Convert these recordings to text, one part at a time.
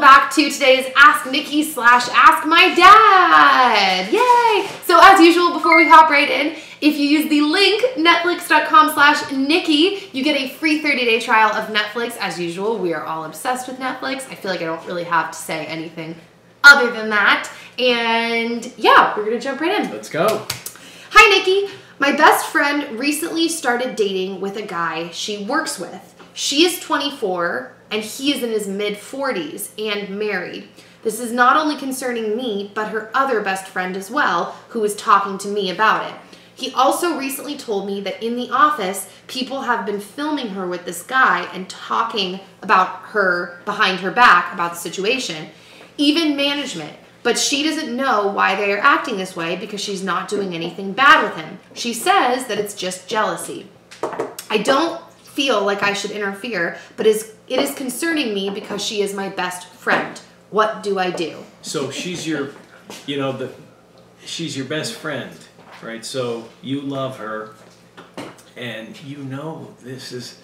back to today's Ask Nikki / Ask My Dad. Yay! So as usual, before we hop right in, if you use the link netflix.com/Nikki, you get a free 30-day trial of Netflix. As usual, we are all obsessed with Netflix. I feel like I don't really have to say anything other than that. And yeah, we're gonna jump right in. Let's go. Hi, Nikki. My best friend recently started dating with a guy she works with. She is 24 and he is in his mid-40s and married. This is not only concerning me, but her other best friend as well, who is talking to me about it. He also recently told me that in the office, people have been filming her with this guy and talking about her behind her back about the situation, even management. But she doesn't know why they are acting this way because she's not doing anything bad with him. She says that it's just jealousy. I don't feel like I should interfere, but it is concerning me because she is my best friend. What do I do? So she's your, she's your best friend, right? So you love her, and you know this is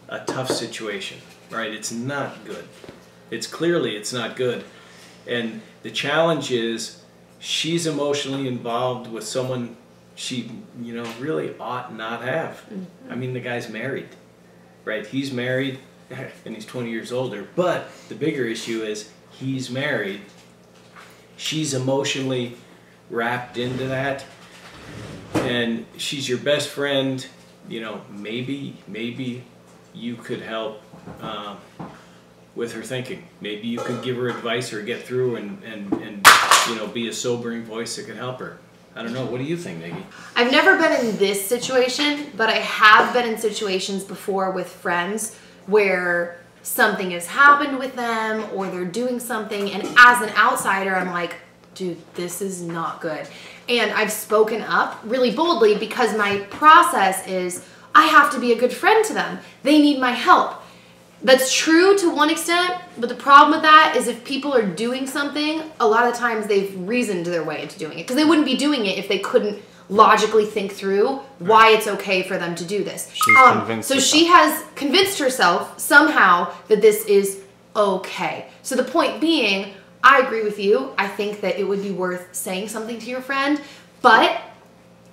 a tough situation, right? It's not good. It's not good. And the challenge is she's emotionally involved with someone she, really ought not have. Mm-hmm. I mean, the guy's married, right? He's married and he's 20 years older. But the bigger issue is he's married. She's emotionally wrapped into that. And she's your best friend. Maybe you could help with her thinking. Maybe you could give her advice or get through and be a sobering voice that could help her. I don't know. What do you think, Nikki? I've never been in this situation, but I have been in situations before with friends where something has happened with them or they're doing something, and as an outsider, I'm like, dude, this is not good. And I've spoken up really boldly because my process is I have to be a good friend to them. They need my help. That's true to one extent, but the problem with that is if people are doing something, a lot of times they've reasoned their way into doing it because they wouldn't be doing it if they couldn't logically think through why it's okay for them to do this. So she has convinced herself somehow that this is okay. So the point being, I agree with you. I think that it would be worth saying something to your friend, but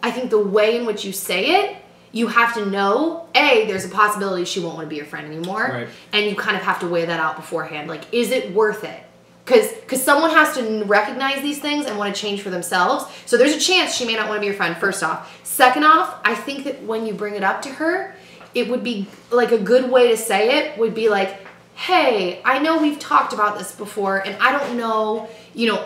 I think the way in which you say it, you have to know, A, there's a possibility she won't want to be your friend anymore. Right. And you kind of have to weigh that out beforehand. Like, is it worth it? Because someone has to recognize these things and want to change for themselves. So there's a chance she may not want to be your friend, first off. Second off, I think that when you bring it up to her, it would be like a good way to say it would be like, hey, I know we've talked about this before and I don't know,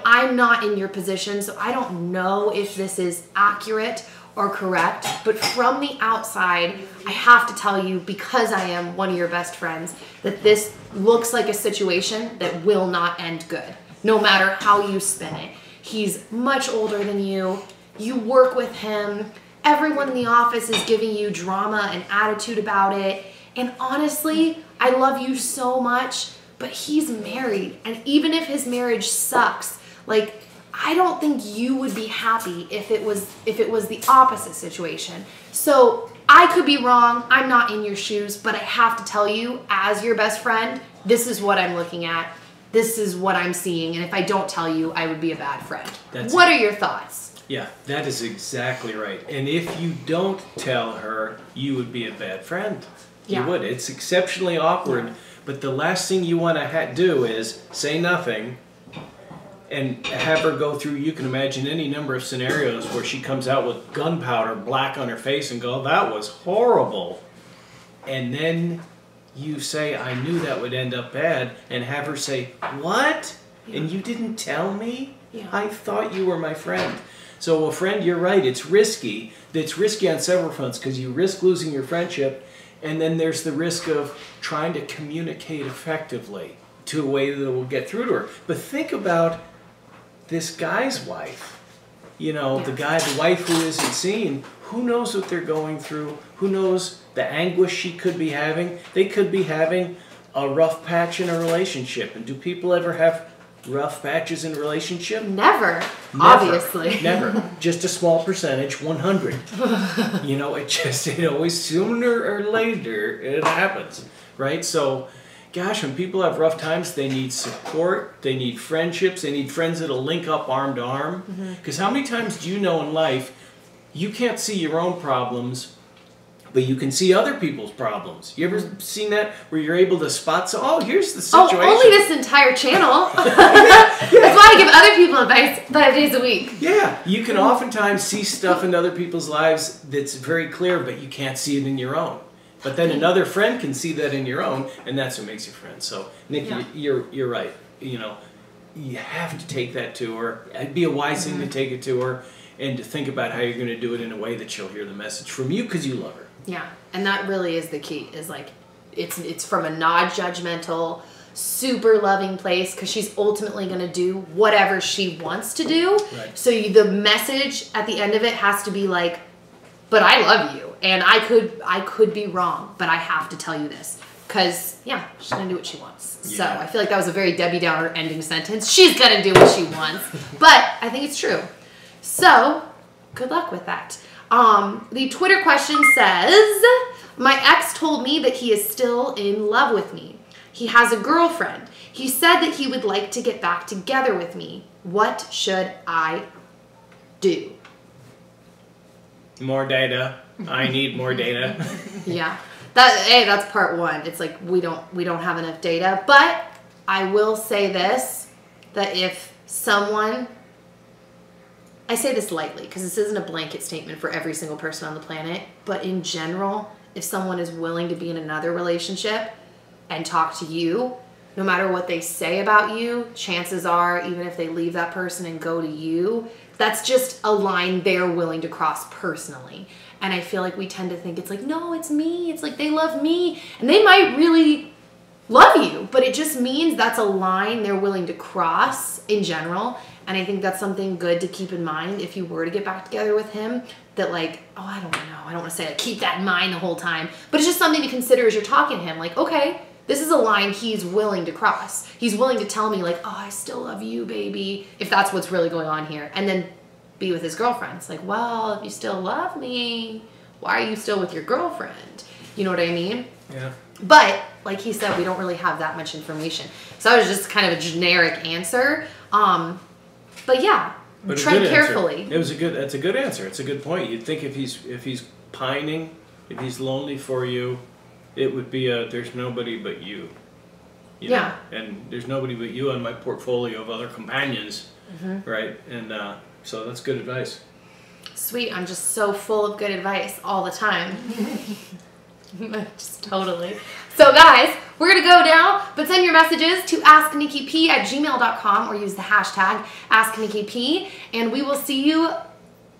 I'm not in your position, so I don't know if this is accurate or correct, but from the outside, I have to tell you, because I am one of your best friends, that this looks like a situation that will not end good, no matter how you spin it. He's much older than you. You work with him. Everyone in the office is giving you drama and attitude about it. And honestly, I love you so much, but he's married. And even if his marriage sucks, I don't think you would be happy if it was the opposite situation. So I could be wrong. I'm not in your shoes, but I have to tell you, as your best friend, this is what I'm looking at. This is what I'm seeing. And if I don't tell you, I would be a bad friend. What are your thoughts? Yeah, that is exactly right. And if you don't tell her, you would be a bad friend. You would. It's exceptionally awkward. But the last thing you want to do is say nothing and have her go through, you can imagine any number of scenarios where she comes out with gunpowder black on her face and go, that was horrible. And then you say, I knew that would end up bad, and have her say, what? Yeah. And you didn't tell me? Yeah. I thought you were my friend. So a friend, you're right, it's risky. It's risky on several fronts because you risk losing your friendship, and then there's the risk of trying to communicate effectively to a way that will get through to her. But think about this guy's wife, the wife who isn't seen. Who knows what they're going through? Who knows the anguish she could be having? They could be having a rough patch in a relationship. And do people ever have rough patches in a relationship? Never. Obviously. Never. Just a small percentage, 100. It always, sooner or later, it happens, right? So gosh, when people have rough times, they need support, they need friendships, they need friends that'll link up arm to arm. Because how many times do you know in life, you can't see your own problems, but you can see other people's problems. You ever seen that where you're able to spot, so, oh, here's the situation. Oh, only this entire channel. That's why I give other people advice 5 days a week. Yeah, you can oftentimes see stuff in other people's lives that's very clear, but you can't see it in your own. But then another friend can see that in your own, and that's what makes you friends. So, Nikki, you're right. You know, you have to take that to her. It'd be a wise thing to take it to her and to think about how you're going to do it in a way that she'll hear the message from you because you love her. Yeah, and that really is the key, is like, it's from a non-judgmental, super loving place, because she's ultimately going to do whatever she wants to do. Right. So the message at the end of it has to be like, but I love you, and I could be wrong, but I have to tell you this, because, yeah, she's going to do what she wants. Yeah. So I feel like that was a very Debbie Downer ending sentence. She's going to do what she wants, but I think it's true. So good luck with that. The Twitter question says, my ex told me that he is still in love with me. He has a girlfriend. He said that he would like to get back together with me. What should I do? More data. I need more data. Yeah. That's part one. It's like we don't have enough data, but I will say this, that if someone, I say this lightly because this isn't a blanket statement for every single person on the planet, but in general, if someone is willing to be in another relationship and talk to you, no matter what they say about you, chances are, even if they leave that person and go to you, that's just a line they're willing to cross personally. And I feel like we tend to think it's like, no, it's me. It's like they love me. And they might really love you, but it just means that's a line they're willing to cross in general. And I think that's something good to keep in mind if you were to get back together with him, that like, oh, I don't know. I don't want to say like keep that in mind the whole time, but it's just something to consider as you're talking to him. Like, okay, this is a line he's willing to cross. He's willing to tell me like, oh, I still love you, baby, if that's what's really going on here. And then be with his girlfriend. It's like, well, if you still love me, why are you still with your girlfriend? You know what I mean? Yeah. But like he said, we don't really have that much information. So that was just kind of a generic answer. But yeah, but tread carefully. That's a good answer. It's a good point. You'd think if he's pining, if he's lonely for you, it would be there's nobody but you. You know? And there's nobody but you on my portfolio of other companions, right? And so that's good advice. Sweet. I'm just so full of good advice all the time. Just totally. So guys, we're going to go now, but send your messages to asknikkiP@gmail.com or use the hashtag AskNikkiP, and we will see you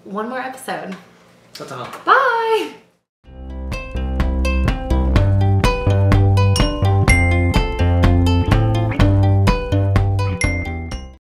one more episode. Ta-ta. Bye.